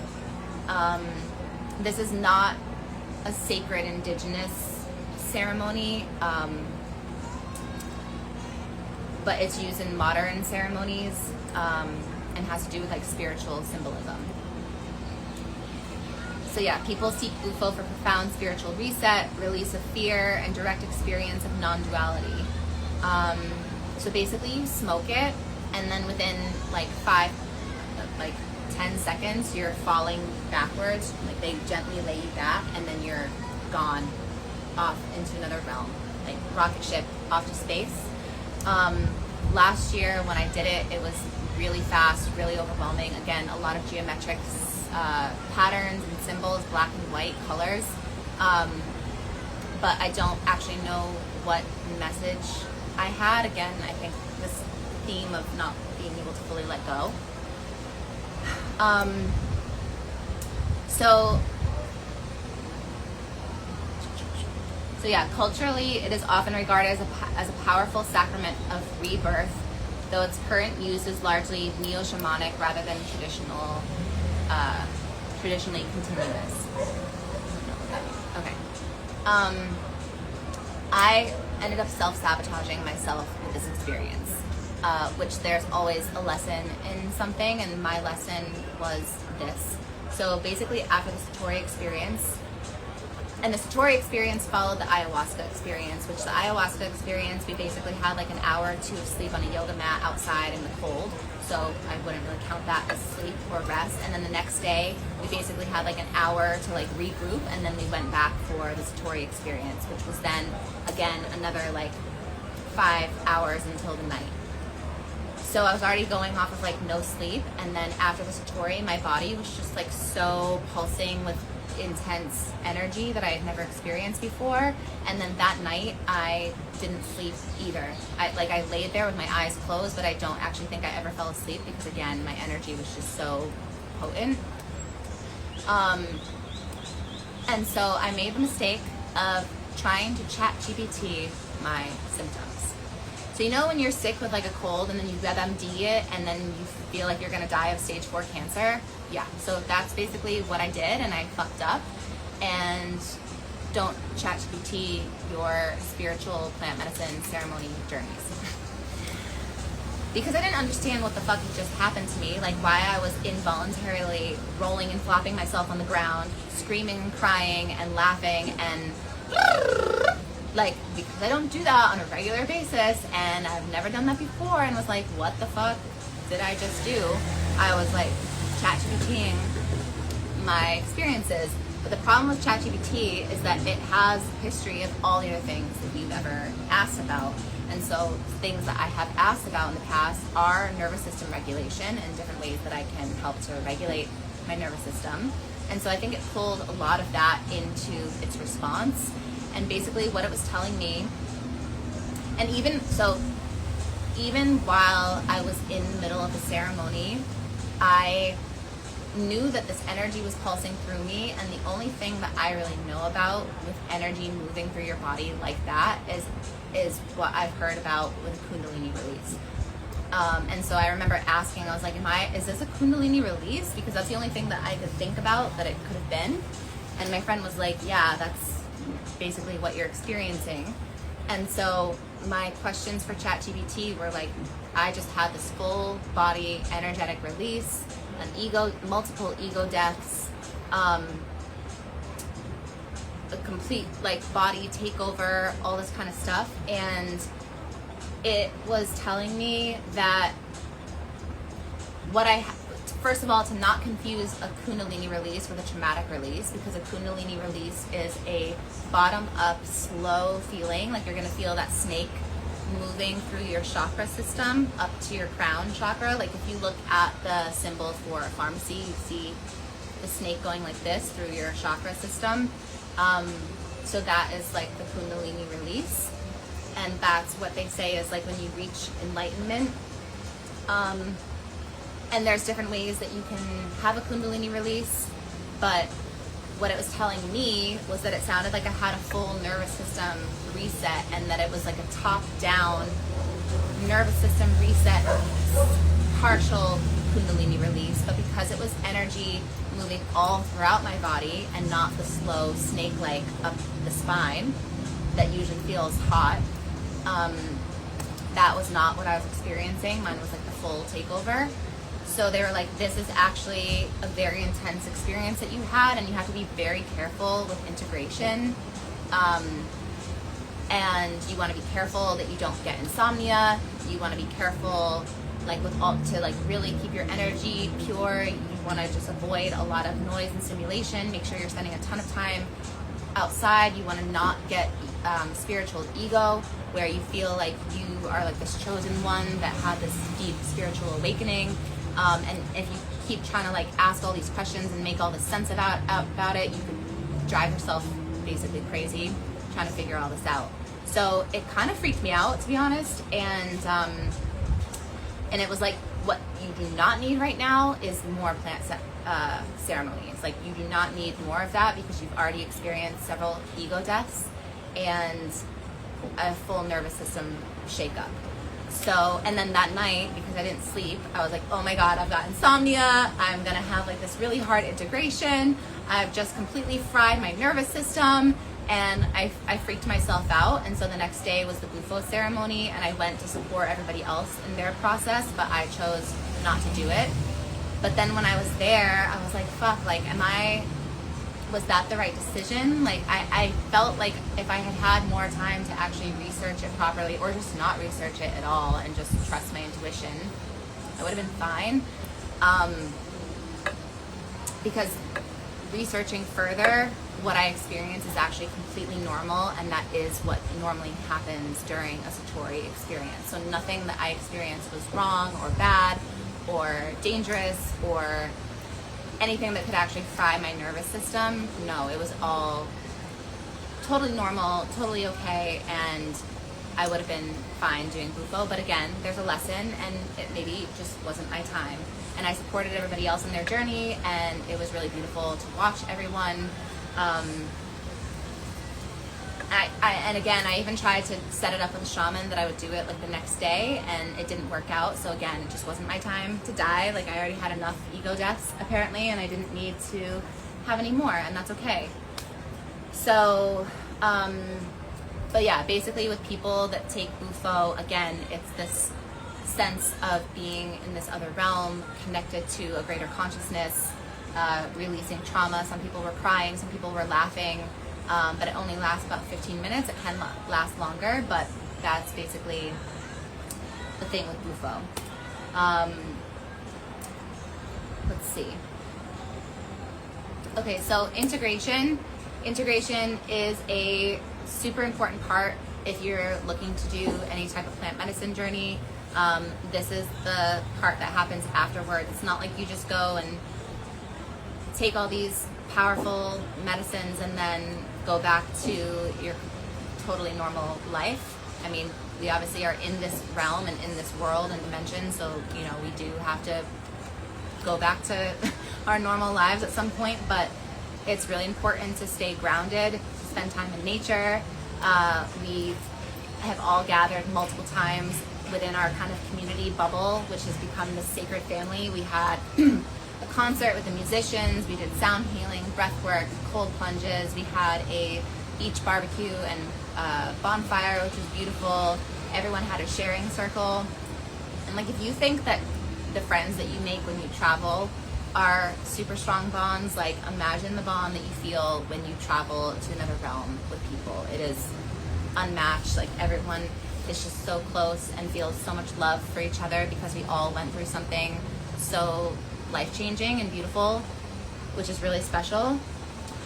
This is not a sacred indigenous ceremony, but it's used in modern ceremonies, and has to do with like spiritual symbolism. So yeah, people seek Bufo for profound spiritual reset, release of fear, and direct experience of non-duality. So basically you smoke it, and then within like 10 seconds, you're falling backwards. Like they gently lay you back, and then you're gone off into another realm, like rocket ship off to space. Last year when I did it, it was really fast, really overwhelming. Again, a lot of geometric patterns and symbols, black and white colors. But I don't actually know what message I had. Again, I think this theme of not being able to fully let go. So yeah, culturally, it is often regarded as a powerful sacrament of rebirth, though its current use is largely neo-shamanic rather than traditionally continuous. Okay. I ended up self-sabotaging myself with this experience, which there's always a lesson in something, and my lesson was this. So basically, after the Satori Experience, and the Satori Experience followed the Ayahuasca experience, which the Ayahuasca experience, we basically had like an hour or two of sleep on a yoga mat outside in the cold. So I wouldn't really count that as sleep or rest. And then the next day, we basically had like an hour to like regroup, and then we went back for the Satori Experience, which was then, again, another like 5 hours until the night. So I was already going off of like no sleep, and then after the Satori, my body was just like so pulsing with intense energy that I had never experienced before. And then that night I didn't sleep either. I laid there with my eyes closed, but I don't actually think I ever fell asleep because, again, my energy was just so potent. And so I made the mistake of trying to ChatGPT my symptoms. So you know when you're sick with like a cold and then you WebMD it and then you feel like you're gonna die of stage 4 cancer? Yeah, so that's basically what I did, and I fucked up. And don't ChatGPT your spiritual plant medicine ceremony journeys. Because I didn't understand what the fuck had just happened to me, like why I was involuntarily rolling and flopping myself on the ground, screaming and crying and laughing, and like, because I don't do that on a regular basis, and I've never done that before, and was like, what the fuck did I just do? I was like ChatGPTing my experiences. But the problem with ChatGPT is that it has history of all the other things that you've ever asked about. And so things that I have asked about in the past are nervous system regulation and different ways that I can help to regulate my nervous system. And so I think it pulled a lot of that into its response. And basically what it was telling me, and even while I was in the middle of the ceremony, I knew that this energy was pulsing through me, and the only thing that I really know about with energy moving through your body like that is what I've heard about with Kundalini release. And so I remember asking, I was like, is this a Kundalini release? Because that's the only thing that I could think about that it could have been. And my friend was like, yeah, that's basically what you're experiencing. And so my questions for ChatGPT were like, I just had this full body energetic release, multiple ego deaths, complete like body takeover, all this kind of stuff. And it was telling me that first of all, to not confuse a Kundalini release with a traumatic release, because a Kundalini release is a bottom-up, slow feeling, like you're going to feel that snake moving through your chakra system up to your crown chakra. Like if you look at the symbol for a pharmacy, you see the snake going like this through your chakra system. So that is like the Kundalini release. And that's what they say is like when you reach enlightenment. And there's different ways that you can have a Kundalini release, but what it was telling me was that it sounded like I had a full nervous system reset, and that it was like a top-down nervous system reset, partial Kundalini release, but because it was energy moving all throughout my body and not the slow snake-like up the spine that usually feels hot, that was not what I was experiencing. Mine was like the full takeover. So they were like, this is actually a very intense experience that you had, and you have to be very careful with integration. And you want to be careful that you don't get insomnia. You want to be careful, like to like really keep your energy pure. You want to just avoid a lot of noise and stimulation. Make sure you're spending a ton of time outside. You want to not get spiritual ego, where you feel like you are like this chosen one that had this deep spiritual awakening. And if you keep trying to like ask all these questions and make all this sense about it, you could drive yourself basically crazy trying to figure all this out. So it kind of freaked me out, to be honest. And it was like, what you do not need right now is more plant ceremonies. Like you do not need more of that, because you've already experienced several ego deaths and a full nervous system shakeup. So, and then that night, because I didn't sleep, I was like, oh my God, I've got insomnia. I'm going to have like this really hard integration. I've just completely fried my nervous system. And I freaked myself out. And so the next day was the Bufo ceremony, and I went to support everybody else in their process, but I chose not to do it. But then when I was there, I was like, fuck, like, was that the right decision? Like, I felt like if I had had more time to actually research it properly, or just not research it at all and just trust my intuition, I would have been fine. Because researching further, what I experience is actually completely normal, and that is what normally happens during a Satori experience. So nothing that I experienced was wrong or bad or dangerous or anything that could actually fry my nervous system. No, it was all totally normal, totally okay, and I would have been fine doing Bufo. But again, there's a lesson, and it maybe just wasn't my time. And I supported everybody else in their journey, and it was really beautiful to watch everyone. And again, I even tried to set it up with a shaman that I would do it like the next day, and it didn't work out. So again, it just wasn't my time to die. Like I already had enough ego deaths apparently, and I didn't need to have any more, and that's okay. So, but yeah, basically with people that take Bufo, again, it's this sense of being in this other realm, connected to a greater consciousness, releasing trauma. Some people were crying, some people were laughing, but it only lasts about 15 minutes. It can last longer, but that's basically the thing with Bufo. Let's see. Okay, so integration. Integration is a super important part if you're looking to do any type of plant medicine journey. This is the part that happens afterwards. It's not like you just go and take all these powerful medicines and then go back to your totally normal life. I mean, we obviously are in this realm and in this world and dimension, so, you know, we do have to go back to our normal lives at some point, but it's really important to stay grounded, to spend time in nature. We have all gathered multiple times within our kind of community bubble, which has become this sacred family. We had a concert with the musicians, we did sound healing, breath work, cold plunges, we had a beach barbecue and bonfire, which was beautiful. Everyone had a sharing circle. And like, if you think that the friends that you make when you travel are super strong bonds. Like, imagine the bond that you feel when you travel to another realm with people. It is unmatched. Like, everyone is just so close and feels so much love for each other because we all went through something so life-changing and beautiful, which is really special.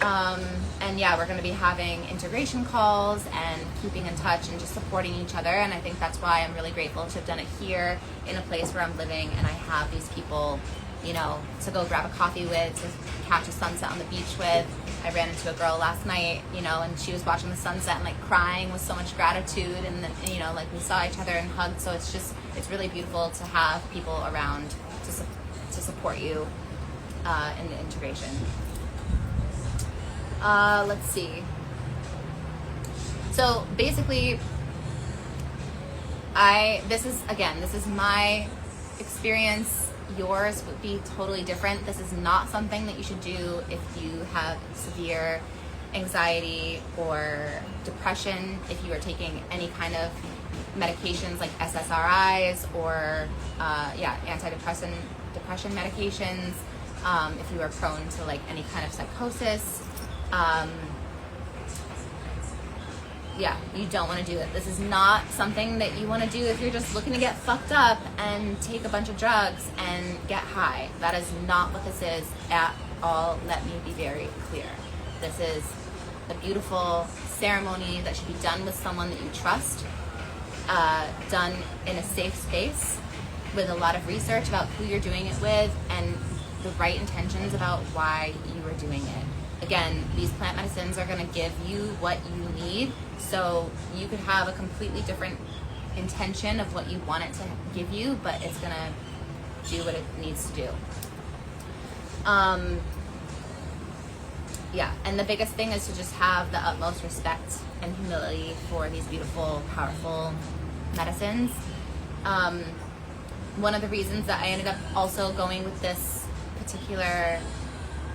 And yeah, we're going to be having integration calls and keeping in touch and just supporting each other. And I think that's why I'm really grateful to have done it here in a place where I'm living and I have these people, you know, to go grab a coffee with, to catch a sunset on the beach with. I ran into a girl last night, you know, and she was watching the sunset and like crying with so much gratitude, and then, you know, like we saw each other and hugged. So it's just, it's really beautiful to have people around to support you in the integration. Let's see. So basically, this is my experience. Yours would be totally different. This is not something that you should do if you have severe anxiety or depression, if you are taking any kind of medications like SSRIs or depression medications, if you are prone to like any kind of psychosis. You don't want to do it. This is not something that you want to do if you're just looking to get fucked up and take a bunch of drugs and get high. That is not what this is at all. Let me be very clear. This is a beautiful ceremony that should be done with someone that you trust, done in a safe space with a lot of research about who you're doing it with and the right intentions about why you are doing it. Again, these plant medicines are going to give you what you need, so you could have a completely different intention of what you want it to give you, but it's going to do what it needs to do. And the biggest thing is to just have the utmost respect and humility for these beautiful, powerful medicines. One of the reasons that I ended up also going with this particular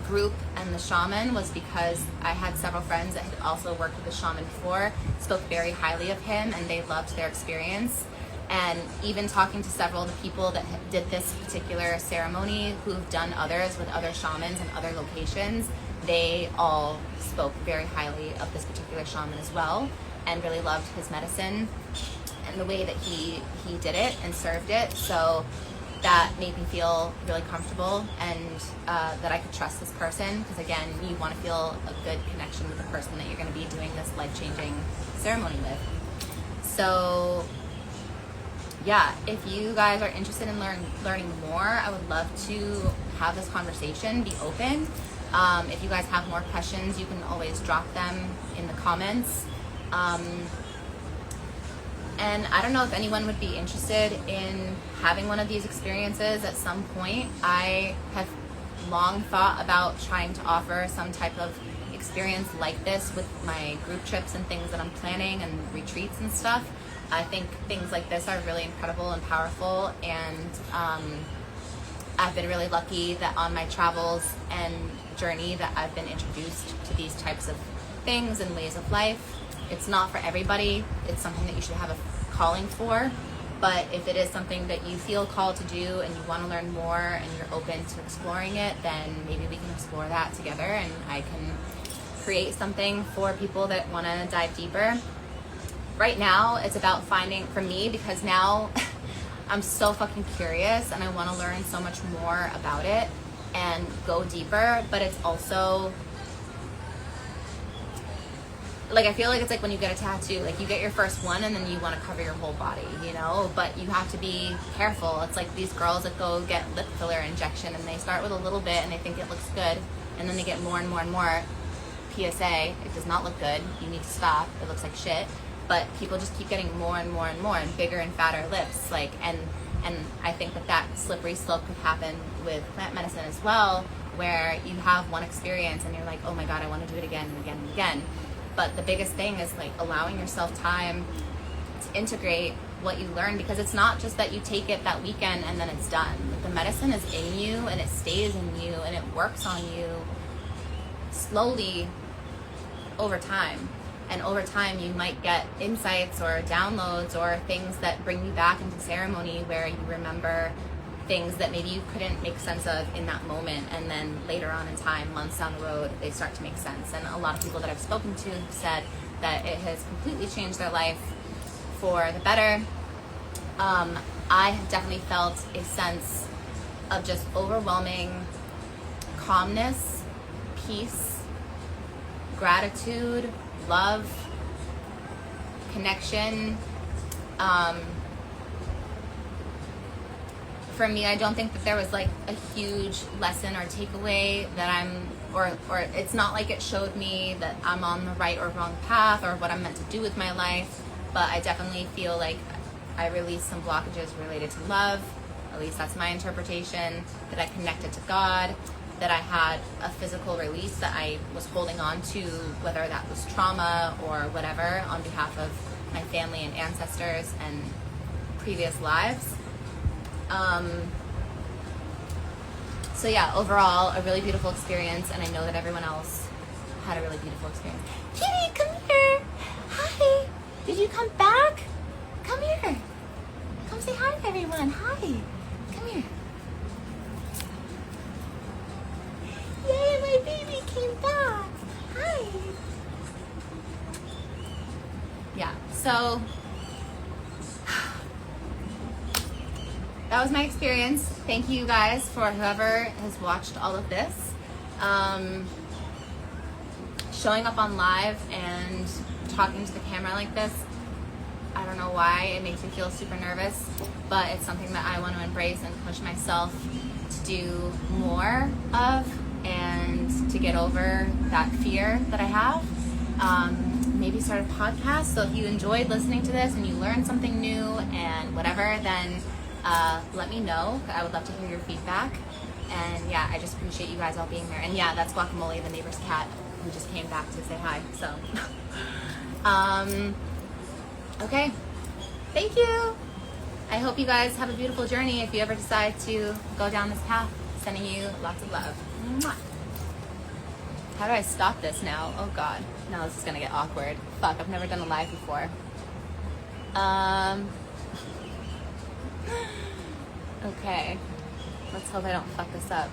group and the shaman was because I had several friends that had also worked with the shaman before, spoke very highly of him, and they loved their experience. And even talking to several of the people that did this particular ceremony who've done others with other shamans in other locations, they all spoke very highly of this particular shaman as well and really loved his medicine and the way that he did it and served it. So that made me feel really comfortable and that I could trust this person, because again, you want to feel a good connection with the person that you're going to be doing this life-changing ceremony with. So yeah, if you guys are interested in learning more, I would love to have this conversation, be open. If you guys have more questions, you can always drop them in the comments. And I don't know if anyone would be interested in having one of these experiences at some point. I have long thought about trying to offer some type of experience like this with my group trips and things that I'm planning and retreats and stuff. I think things like this are really incredible and powerful, and I've been really lucky that on my travels and journey that I've been introduced to these types of things and ways of life. It's not for everybody. It's something that you should have a calling for. But if it is something that you feel called to do and you want to learn more and you're open to exploring it, then maybe we can explore that together and I can create something for people that want to dive deeper. Right now, it's about finding, for me, because now I'm so fucking curious and I want to learn so much more about it and go deeper, but it's also like, I feel like it's like when you get a tattoo, like you get your first one and then you want to cover your whole body, you know, but you have to be careful. It's like these girls that go get lip filler injection and they start with a little bit and they think it looks good, and then they get more and more and more. PSA, it does not look good. You need to stop. It looks like shit. But people just keep getting more and more and more and bigger and fatter lips, like, and I think that slippery slope could happen with plant medicine as well, where you have one experience and you're like, oh my God, I want to do it again and again and again. But the biggest thing is like allowing yourself time to integrate what you learn, because it's not just that you take it that weekend and then it's done. The medicine is in you and it stays in you and it works on you slowly over time. And over time you might get insights or downloads or things that bring you back into ceremony where you remember things that maybe you couldn't make sense of in that moment, and then later on in time, months down the road, they start to make sense. And a lot of people that I've spoken to have said that it has completely changed their life for the better. I have definitely felt a sense of just overwhelming calmness, peace, gratitude, love, connection. For me, I don't think that there was like a huge lesson or takeaway that or it's not like it showed me that I'm on the right or wrong path or what I'm meant to do with my life, but I definitely feel like I released some blockages related to love. At least that's my interpretation, that I connected to God, that I had a physical release that I was holding on to, whether that was trauma or whatever, on behalf of my family and ancestors and previous lives. So yeah, overall, a really beautiful experience, and I know that everyone else had a really beautiful experience. Kitty, come here. Hi. Did you come back? Come here. Come say hi to everyone. Hi. Come here. Yay, my baby came back. Hi. Yeah, so that was my experience. Thank you guys for whoever has watched all of this. Showing up on live and talking to the camera like this, I don't know why, it makes me feel super nervous, but it's something that I want to embrace and push myself to do more of, and to get over that fear that I have. Maybe start a podcast. So if you enjoyed listening to this and you learned something new and whatever, then let me know. I would love to hear your feedback. And yeah, I just appreciate you guys all being here. And yeah, that's Guacamole, the neighbor's cat, who just came back to say hi. So okay, thank you. I hope you guys have a beautiful journey if you ever decide to go down this path. Sending you lots of love. Mwah. How do I stop this now? Oh god, now this is gonna get awkward. Fuck, I've never done a live before. Okay, let's hope I don't fuck this up.